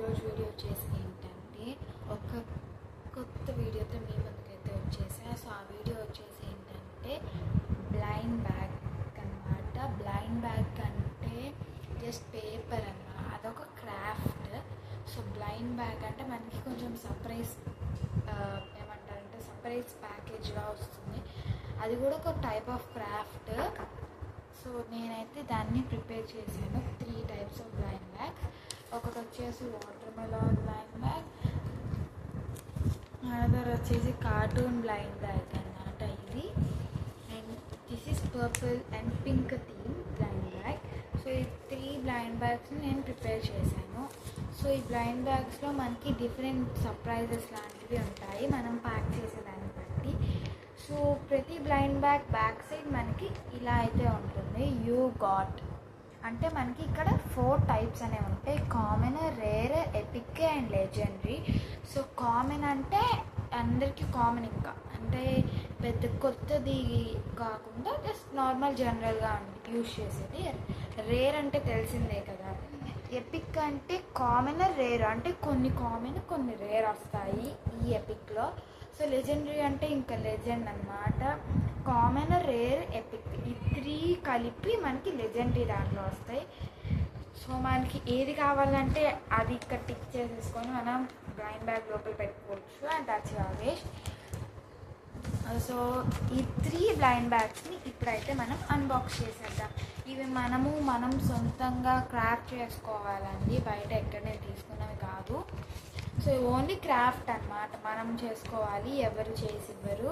ఈరోజు వీడియో వచ్చేసి ఏంటంటే ఒక కొత్త వీడియోతో మీ ముందుకైతే వచ్చేసా. సో ఆ వీడియో వచ్చేసి ఏంటంటే బ్లైండ్ బ్యాగ్ అన్నమాట. బ్లైండ్ బ్యాగ్ అంటే జస్ట్ పేపర్ అన్నమాట, అదొక క్రాఫ్ట్. సో బ్లైండ్ బ్యాగ్ అంటే మనకి కొంచెం సర్ప్రైజ్ ఏమంటారంటే సర్ప్రైజ్ ప్యాకేజ్గా వస్తుంది. అది కూడా ఒక టైప్ ఆఫ్ క్రాఫ్ట్. సో నేనైతే దాన్ని ప్రిపేర్ చేశాను. 3 టైప్స్ ఆఫ్ బ్లైండ్ బ్యాగ్స్. ఒకటి వచ్చేసి water melon blind bag, another వచ్చేసి కార్టూన్ బ్లైండ్ బ్యాగ్ అన్నమాట ఇది. And this is purple and pink theme blind bag. So ఈ 3 బ్లైండ్ బ్యాగ్స్ని నేను ప్రిపేర్ చేశాను. సో ఈ బ్లైండ్ బ్యాగ్స్లో మనకి డిఫరెంట్ సర్ప్రైజెస్ లాంటివి ఉంటాయి మనం ప్యాక్ చేసేదాన్ని బట్టి. సో ప్రతి బ్లైండ్ బ్యాక్ సైడ్ మనకి ఇలా అయితే ఉంటుంది. యూ గాట్ అంటే మనకి ఇక్కడ 4 టైప్స్ అనేవి ఉంటాయి: common, rare, epic and legendary. So common అంటే అందరికీ కామన్, ఇంకా అంటే పెద్ద కొత్తది కాకుండా జస్ట్ నార్మల్ జనరల్గా యూజ్ చేసేది. రేర్ అంటే తెలిసిందే కదా. ఎపిక్ అంటే కామన్, రేర్ అంటే కొన్ని కామన్ కొన్ని రేర్ వస్తాయి ఈ ఎపిక్లో. సో లెజెండరీ అంటే ఇంకా లెజెండ్ అన్నమాట. కామన్, రేర్, ఎపిక్ ఈ 3 కలిపి మనకి లెజెండరీ దాంట్లో వస్తాయి. సో మనకి ఏది కావాలంటే అది ఇక్కడ టిక్ చేసేసుకొని మనం బ్లైండ్ బ్యాగ్ లోపల పెట్టుకోవచ్చు. And that's your wish. So ఈ 3 బ్లైండ్ బ్యాగ్స్ని ఇప్పుడైతే మనం అన్బాక్స్ చేసేద్దాం. ఇవి మనం సొంతంగా క్రాఫ్ట్ చేసుకోవాలండి, బయట ఎక్కడ నేను తీసుకున్నవి కాదు. సో ఓన్లీ క్రాఫ్ట్ అన్నమాట, మనం చేసుకోవాలి, ఎవరు చేసి ఇవ్వరు.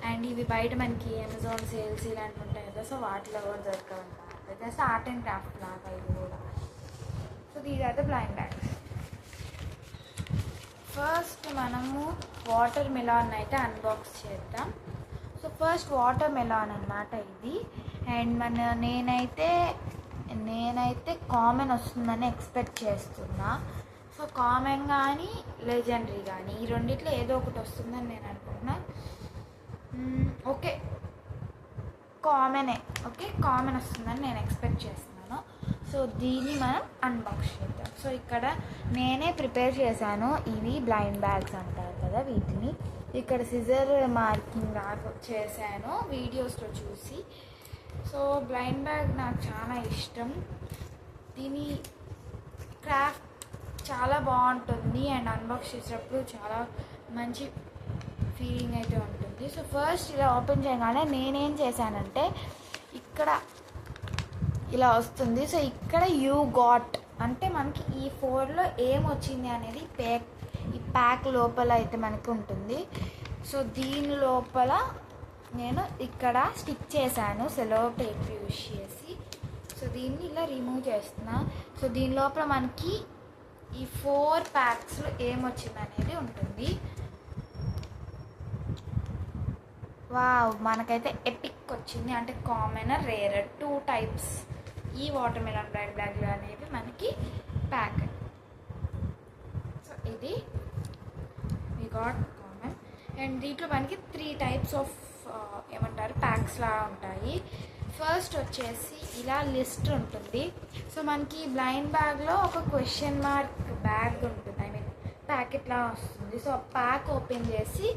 అండ్ ఇవి బయట మనకి అమెజాన్ సేల్స్ ఇలాంటివి ఉంటాయి కదా, సో వాటిలో కూడా దొరకవన్నమాట. జస్ట్ ఆర్ట్ అండ్ క్రాఫ్ట్ లాగా ఇది కూడా. So these are the blind bags. First మనము వాటర్ మెలాన్ అయితే అన్బాక్స్ చేద్దాం. సో ఫస్ట్ వాటర్ మెలాన్ అన్నమాట ఇది. అండ్ నేనైతే కామన్ వస్తుందని ఎక్స్పెక్ట్ చేస్తున్నా. సో కామన్ కానీ లెజెండరీ కానీ ఈ రెండిట్లో ఏదో ఒకటి వస్తుందని నేను అనుకుంటున్నా. ఓకే కామన్ వస్తుందని నేను ఎక్స్పెక్ట్ చేస్తున్నాను. సో దీన్ని మనం అన్బాక్స్ చేద్దాం. సో ఇక్కడ నేనే ప్రిపేర్ చేశాను. ఇవి బ్లైండ్ బ్యాగ్స్ అంటారు కదా వీటిని. ఇక్కడ సిజర్ మార్కింగ్ లాగా చేశాను వీడియోస్లో చూసి. సో బ్లైండ్ బ్యాగ్ నాకు చాలా ఇష్టం. దీని క్రాఫ్ట్ చాలా బాగుంటుంది అండ్ అన్బాక్స్ చేసేటప్పుడు చాలా మంచి ఫీలింగ్ అయితే ఉంటుంది. సో ఫస్ట్ ఇలా ఓపెన్ చేయగానే నేనేం చేశానంటే ఇక్కడ ఇలా వస్తుంది. సో ఇక్కడ యూ గాట్ అంటే మనకి ఈ 4లో ఏమొచ్చింది అనేది ఈ ప్యాక్ లోపల అయితే మనకి ఉంటుంది. సో దీని లోపల నేను ఇక్కడ స్టిక్ చేశాను సెలో టేప్ యూజ్ చేసి. సో దీన్ని ఇలా రిమూవ్ చేస్తున్నా. సో దీని లోపల మనకి ఈ 4 ప్యాక్స్లో ఏమొచ్చింది అనేది ఉంటుంది. వావ్, మనకైతే ఎపిక్ వచ్చింది. అంటే కామన్, రేర్ 2 టైప్స్ ఈ వాటర్ మెలాన్ బ్యాగ్లు అనేవి మనకి ప్యాక్. సో ఇది వి గాట్ కామన్. అండ్ దీంట్లో మనకి 3 టైప్స్ ఆఫ్ ఏమంటారు ప్యాక్స్లా ఉంటాయి. ఫస్ట్ వచ్చేసి ఇలా లిస్ట్ ఉంటుంది. సో మనకి బ్లైండ్ బ్యాగ్లో ఒక క్వశ్చన్ మార్క్ బ్యాగ్ ఉంటుంది, ప్యాకెట్లా వస్తుంది. సో ప్యాక్ ఓపెన్ చేసి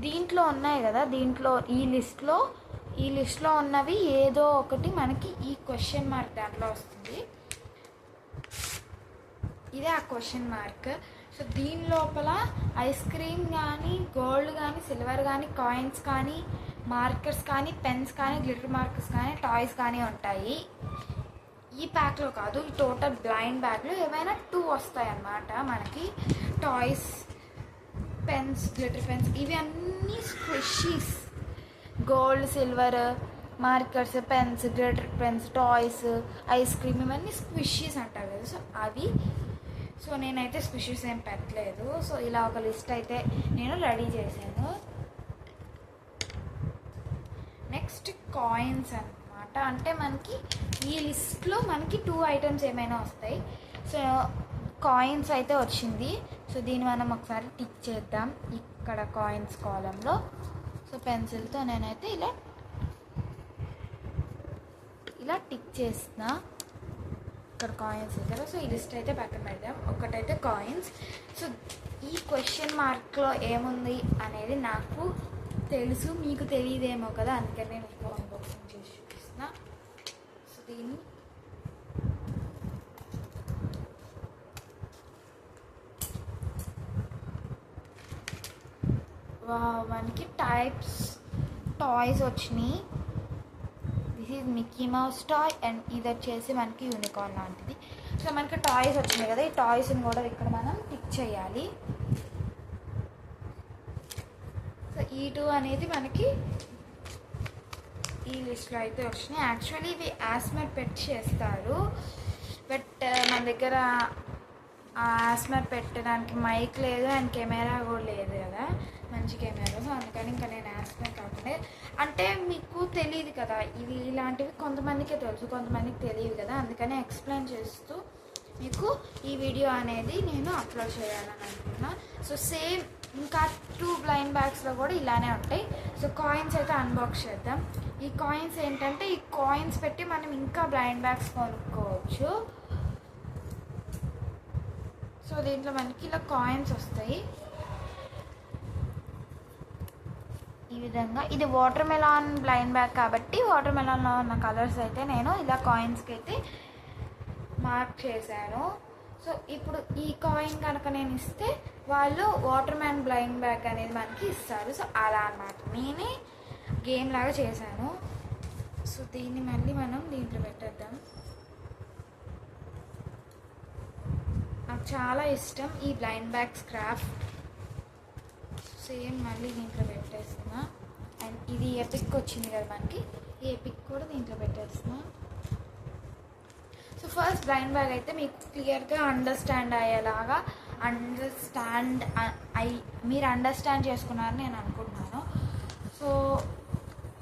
దీంట్లో ఉన్నాయి కదా, దీంట్లో ఈ లిస్ట్లో ఉన్నవి ఏదో ఒకటి మనకి ఈ క్వశ్చన్ మార్క్ దాంట్లో వస్తుంది. ఇదే ఆ క్వశ్చన్ మార్క్. సో దీని లోపల ఐస్ క్రీమ్ కానీ, గోల్డ్ కానీ, సిల్వర్ కానీ, కాయిన్స్ కానీ, మార్కర్స్ కానీ, పెన్స్ కానీ, గ్లిటర్ మార్కర్స్ కానీ, టాయ్స్ కానీ ఉంటాయి. ఈ ప్యాక్లో కాదు, ఈ టోటల్ బ్లైండ్ బ్యాగ్లో ఏవైనా 2 వస్తాయి అన్నమాట మనకి. టాయ్స్, పెన్స్, గ్లిటర్ పెన్స్ ఇవి అన్నీ squishies. Gold, silver, markers, pens, glitter pens, toys, ice cream ఇవన్నీ స్క్విషీస్ అంటారు కదా. సో అవి. సో నేనైతే స్క్విషీస్ ఏం పెట్టలేదు. సో ఇలా ఒక లిస్ట్ అయితే నేను రెడీ చేశాను. నెక్స్ట్ కాయిన్స్ అన్నమాట. అంటే మనకి ఈ లిస్ట్లో మనకి 2 ఐటమ్స్ ఏమైనా వస్తాయి. సో కాయిన్స్ అయితే వచ్చింది. సో దీన్ని మనం ఒకసారి టిక్ చేద్దాం ఇక్కడ కాయిన్స్ కాలంలో. సో పెన్సిల్తో నేనైతే ఇలా టిక్ చేసిన. ఇక్కడ కాయిన్స్ దగ్గర. సో ఈ లిస్ట్ అయితే పక్కన పెడదాం. ఒకటైతే కాయిన్స్. సో ఈ క్వశ్చన్ మార్క్లో ఏముంది అనేది నాకు తెలుసు, మీకు తెలియదేమో కదా, అందుకని నేను మీకు అన్బాక్సింగ్ చేసి చూపిస్తున్నా. సో దీన్ని మనకి టైప్స్ టాయ్స్ వచ్చినాయి. This is Mickey mouse toy and ఇది వచ్చేసి మనకి యూనికార్న్ లాంటిది. సో మనకి టాయ్స్ వచ్చినాయి కదా, ఈ టాయ్స్ని కూడా ఇక్కడ మనం టిక్ చేయాలి. సో ఈ 2 అనేది మనకి ఈ లిస్ట్లో అయితే వచ్చినాయి. యాక్చువల్లీ ఇవి యాస్మర్ పెట్టి చేస్తారు, బట్ మన దగ్గర ఆ యాస్మర్ పెట్టడానికి మైక్ లేదు అండ్ కెమెరా కూడా లేదు కదా, మంచి కెమెరా. సో అందుకని ఇంకా నేను యాస్మర్ కాకుండా, అంటే మీకు తెలియదు కదా ఇవి ఇలాంటివి, కొంతమందికే తెలుసు కొంతమందికి తెలియదు కదా, అందుకని ఎక్స్ప్లెయిన్ చేస్తూ మీకు ఈ వీడియో అనేది నేను అప్లోడ్ చేయాలని అనుకున్నా. సో సేమ్ ఇంకా 2 బ్లైండ్ బ్యాగ్స్లో కూడా ఇలానే ఉంటాయి. సో కాయిన్స్ అయితే అన్బాక్స్ చేద్దాం. ఈ కాయిన్స్ ఏంటంటే ఈ కాయిన్స్ పెట్టి మనం ఇంకా బ్లైండ్ బ్యాగ్స్ కొనుక్కోవచ్చు. సో దీంట్లో మనకి ఇలా కాయిన్స్ వస్తాయి ఈ విధంగా. ఇది వాటర్ మెలాన్ బ్లైండ్ బ్యాగ్ కాబట్టి వాటర్ మెలాన్లో ఉన్న కలర్స్ అయితే నేను ఇలా కాయిన్స్కి అయితే మార్క్ చేశాను. సో ఇప్పుడు ఈ కాయిన్ కనుక నేను ఇస్తే వాళ్ళు వాటర్ మ్యాన్ బ్లైండ్ బ్యాగ్ అనేది మనకి ఇస్తారు. సో అలా అన్నమాట, నేనే గేమ్ లాగా చేశాను. సో దీన్ని మళ్ళీ మనం దీంట్లో పెట్టేద్దాం. నాకు చాలా ఇష్టం ఈ బ్లైండ్ బ్యాగ్స్ క్రాఫ్ట్. సేమ్ మళ్ళీ దీంట్లో పెట్టేస్తున్నా. అండ్ ఇది ఎపిక్ వచ్చింది కదా మనకి, ఈ ఎపిక్ కూడా దీంట్లో పెట్టేస్తున్నా. సో ఫస్ట్ బ్లైండ్ బ్యాగ్ అయితే మీకు క్లియర్గా అండర్స్టాండ్ అయ్యేలాగా మీరు అండర్స్టాండ్ చేసుకున్నారని నేను అనుకుంటున్నాను. So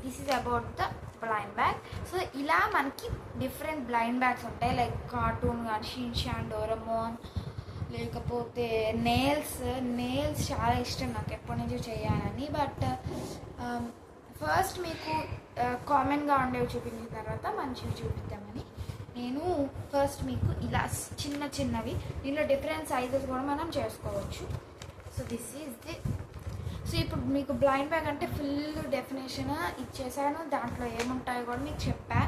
this is about the blind bag. So ఇలా మనకి డిఫరెంట్ బ్లైండ్ బ్యాగ్స్ ఉంటాయి, లైక్ కార్టూన్ కానీ షిన్చాన్, డోరేమోన్, లేకపోతే నేల్స్ చాలా ఇష్టం నాకు ఎప్పటి నుంచో చేయాలని. బట్ ఫస్ట్ మీకు కామన్గా ఉండేవి చూపించిన తర్వాత మంచివి చూపిద్దామని నేను ఫస్ట్ మీకు ఇలా చిన్నవి, దీనిలో డిఫరెంట్ సైజెస్ కూడా మనం చేసుకోవచ్చు. So this is the. So ఇప్పుడు మీకు బ్లైండ్ బ్యాగ్ అంటే ఫుల్ డెఫినేషన్ ఇచ్చేసాను, దాంట్లో ఏముంటాయో కూడా మీకు చెప్పా.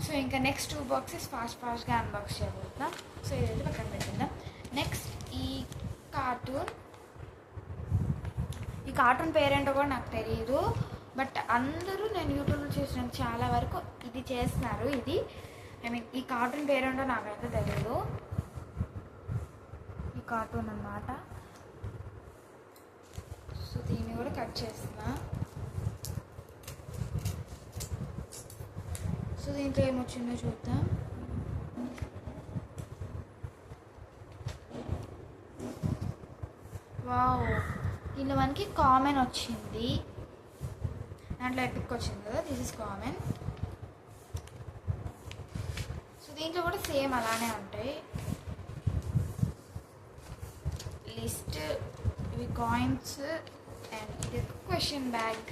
సో ఇంకా నెక్స్ట్ 2 బాక్సెస్ ఫాస్ట్గా అన్బాక్స్ చేయబోతున్నాం. సో ఇదైతే పక్కన పెట్టిద్దాం. నెక్స్ట్ ఈ కార్టూన్ పేరేంటో కూడా నాకు తెలియదు, బట్ అందరూ నేను యూట్యూబ్లో చూసిన చాలా వరకు ఇది చేస్తున్నారు. ఈ కార్టూన్ పేరేంటో నాకైతే తెలియదు. ఈ కార్టూన్ అన్నమాట. సో దీన్ని కూడా కట్ చేస్తున్నా. సో దీంట్లో ఏమొచ్చిందో చూద్దాం. వావ్, దీంట్లో మనకి కామన్ వచ్చింది, దాంట్లో ఎపిక్ వచ్చింది కదా, దిస్ ఇస్ కామన్. సో దీంట్లో కూడా సేమ్ అలానే ఉంటాయి. లిస్ట్, ఇవి కాయిన్స్ అండ్ ఇది question bag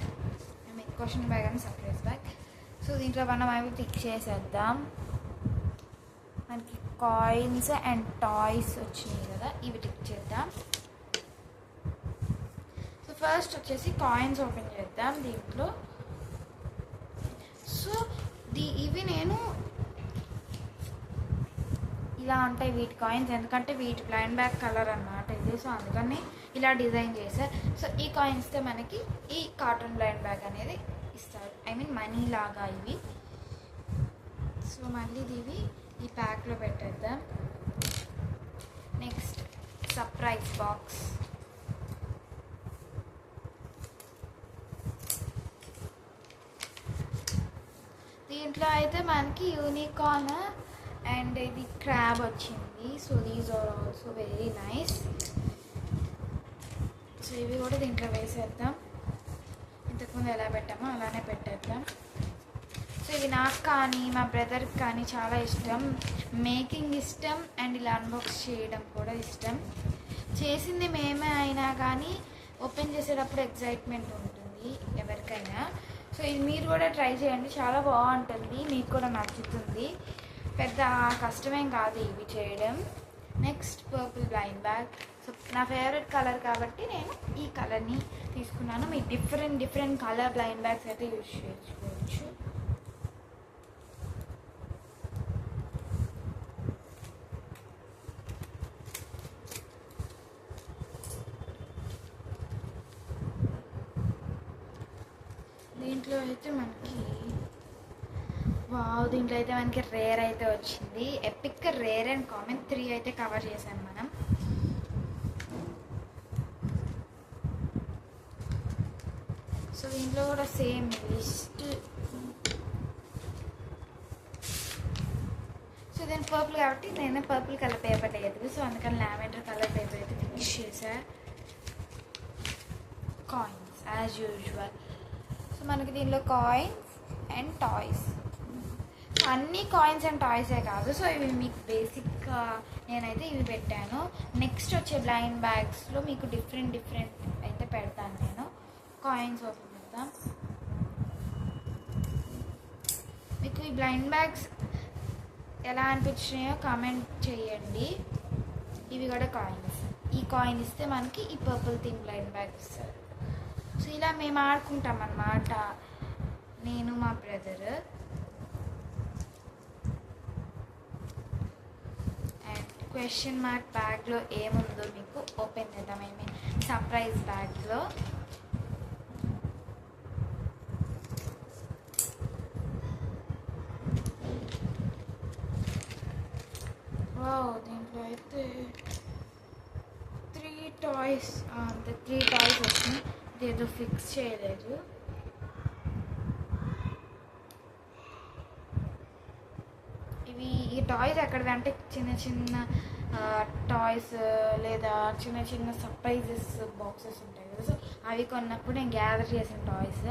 and surprise bag. So దీంట్లో మనం అవి టిక్ చేసేద్దాం. మనకి కాయిన్స్ అండ్ టాయ్స్ వచ్చినాయి కదా, ఇవి టిక్ చేద్దాం. సో ఫస్ట్ వచ్చేసి కాయిన్స్ ఓపెన్ చేద్దాం దీంట్లో. సో ఇవి నేను ఇలా ఉంటాయి వీటి కాయిన్స్, ఎందుకంటే వీటి బ్లైండ్ బ్యాగ్ కలర్ అన్నమాట ఇది. సో అందుకని ఇలా డిజైన్ చేశారు. సో ఈ కాయిన్స్తో మనకి ఈ కార్టూన్ బ్లైండ్ బ్యాగ్ అనేది ఇస్తారు, మనీ లాగా ఇవి. సో మళ్ళీ ఇవి ఈ ప్యాక్లో పెట్టేద్దాం. Next surprise box. దీంట్లో అయితే మనకి యూనికార్న్ అండ్ ఇది క్రాబ్ వచ్చింది. So these are also very nice. So ఇవి కూడా దీంట్లో వేసేద్దాం. ఇంతకుముందు ఎలా పెట్టామో అలానే పెట్టేద్దాం. సో ఇవి నాకు కానీ మా బ్రదర్కి కానీ చాలా ఇష్టం, మేకింగ్ ఇష్టం అండ్ ఇలా అన్బాక్స్ చేయడం కూడా ఇష్టం. చేసింది మేమే అయినా కానీ ఓపెన్ చేసేటప్పుడు ఎక్సైట్మెంట్ ఉంటుంది ఎవరికైనా. సో ఇది మీరు కూడా ట్రై చేయండి, చాలా బాగుంటుంది, మీకు కూడా నచ్చుతుంది. పెద్ద కష్టమేం కాదు ఇవి చేయడం. Next purple blind bag. So నా ఫేవరెట్ కలర్ కాబట్టి నేను ఈ కలర్ని తీసుకున్నాను. మీకు డిఫరెంట్ కలర్ బ్లైండ్ బ్యాగ్స్ అయితే యూజ్ చేసుకోవచ్చు. దీంట్లో అయితే మనకి రేర్ అయితే వచ్చింది. ఎపిక్, రేర్ అండ్ కామన్ 3 అయితే కవర్ చేశాను మనం. సో దీంట్లో కూడా సేమ్ లిస్ట్. సో నేను పర్పుల్ కాబట్టి నేను పర్పుల్ కలర్ పేపర్ లేదు, సో అందుకని లావెండర్ కలర్ పేపర్ అయితే ఫినిష్ చేశా. Coins as usual. సో మనకి దీనిలో కాయిన్స్ అండ్ టాయ్స్, అన్ని కాయిన్స్ అండ్ టాయ్సే కాదు. సో ఇవి మీకు బేసిక్గా నేనైతే ఇవి పెట్టాను. నెక్స్ట్ వచ్చే బ్లైండ్ బ్యాగ్స్లో మీకు డిఫరెంట్ అయితే పెడతాను నేను. కాయిన్స్ ఓపెన్ చేద్దాం. మీకు ఈ బ్లైండ్ బ్యాగ్స్ ఎలా అనిపించినాయో కామెంట్ చేయండి. ఇవి కూడా కాయిన్స్. ఈ కాయిన్ ఇస్తే మనకి ఈ పర్పుల్ థీమ్ బ్లైండ్ బ్యాగ్ ఇస్తారు. సో ఇలా మేము ఆడుకుంటాం అన్నమాట, నేను మా బ్రదర్. అండ్ క్వశ్చన్ మార్క్ బ్యాగ్లో ఏముందో మీకు ఓపెన్ చేద్దాం. ఐ మీన్ సర్ప్రైజ్ బ్యాగ్లో. దీంట్లో అయితే 3 టాయ్స్ వచ్చినాయి. ఇదేదో ఫిక్స్ చేయలేదు. ఈ టాయ్స్ ఎక్కడివి అంటే చిన్న టాయ్స్ లేదా చిన్న సర్ప్రైజెస్ బాక్సెస్ ఉంటాయి కదా, సో అవి కొన్నప్పుడు నేను గ్యాదర్ చేసిన టాయ్స్.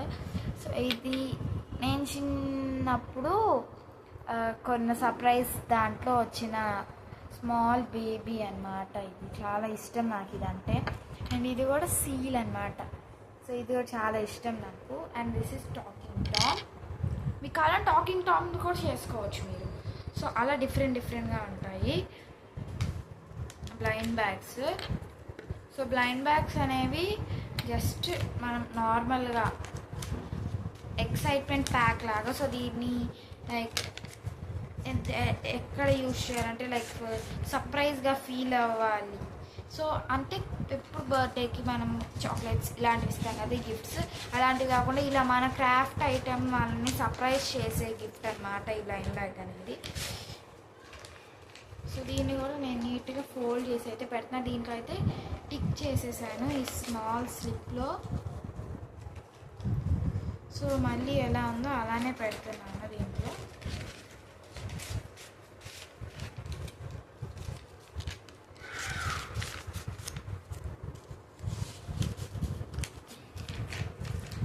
సో ఇది నేను చిన్నప్పుడు కొన్న సర్ప్రైజ్ దాంట్లో వచ్చిన స్మాల్ బేబీ అన్నమాట. ఇది చాలా ఇష్టం నాకు ఇదంటే. అండ్ ఇది కూడా సీల్ అన్నమాట. సో ఇది కూడా చాలా ఇష్టం నాకు. And this is talking Tom. మీకు అలా టాకింగ్ టామ్ కూడా చేసుకోవచ్చు మీరు. సో అలా డిఫరెంట్గా ఉంటాయి blind bags. So blind bags అనేవి జస్ట్ మనం నార్మల్గా ఎక్సైట్మెంట్ ప్యాక్ లాగా. సో దీన్ని లైక్ ఎక్కడ యూజ్ చేయాలంటే లైక్ సర్ప్రైజ్గా ఫీల్ అవ్వాలి. సో అంటే ఎప్పుడు బర్త్డేకి మనం చాక్లెట్స్ ఇలాంటివి ఇస్తాం కదా, గిఫ్ట్స్ అలాంటివి కాకుండా ఇలా మన క్రాఫ్ట్ ఐటమ్ మనల్ని సర్ప్రైజ్ చేసే గిఫ్ట్ అన్నమాట ఈ బ్లైండ్ బ్యాగ్ అనేది. సో దీన్ని కూడా నేను నీట్గా ఫోల్డ్ చేసి అయితే పెడుతున్నా. దీంట్లో అయితే టిక్ చేసేసాను ఈ స్మాల్ స్లిప్లో. సో మళ్ళీ ఎలా ఉందో అలానే పెడుతున్నాను దీంట్లో.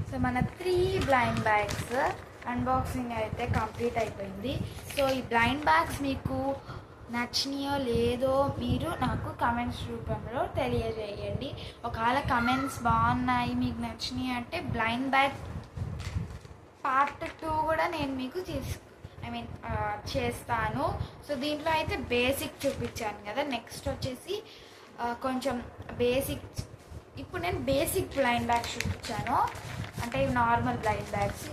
సో మన 3 బ్లైండ్ బ్యాగ్స్ అన్బాక్సింగ్ అయితే కంప్లీట్ అయిపోయింది. సో ఈ బ్లైండ్ బ్యాగ్స్ మీకు నచ్చినాయో లేదో మీరు నాకు కమెంట్స్ రూపంలో తెలియజేయండి. ఒకవేళ కమెంట్స్ బాగున్నాయి, మీకు నచ్చినాయి అంటే బ్లైండ్ బ్యాగ్ పార్ట్ 2 కూడా నేను మీకు చేస్తాను. సో దీంట్లో అయితే బేసిక్ చూపించాను కదా, నెక్స్ట్ వచ్చేసి కొంచెం బేసిక్. ఇప్పుడు నేను బేసిక్ బ్లైండ్ బ్యాగ్స్ చూపించాను, అంటే ఇవి normal blind bags.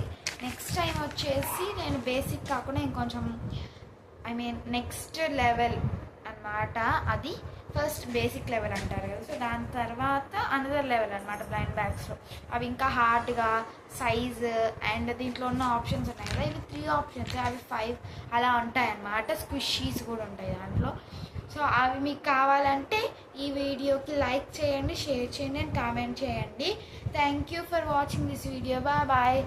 Next time వచ్చేసి నేను బేసిక్ కాకుండా ఇంకొంచెం నెక్స్ట్ లెవెల్ అన్నమాట. అది ఫస్ట్ బేసిక్ లెవెల్ అంటారు కదా, సో దాని తర్వాత అనదర్ లెవెల్ అన్నమాట బ్లైండ్ బ్యాగ్స్లో. అవి ఇంకా హార్డ్గా సైజ్ అండ్ దీంట్లో ఉన్న ఆప్షన్స్ ఉన్నాయి కదా, ఇవి 3 ఆప్షన్స్, అవి 5 అలా ఉంటాయన్నమాట. స్క్విషీస్ కూడా ఉంటాయి దాంట్లో. సో అవి మీకు కావాలంటే ఈ వీడియోకి లైక్ చేయండి, షేర్ చేయండి అండ్ కామెంట్ చేయండి. Thank you for watching this video. Bye.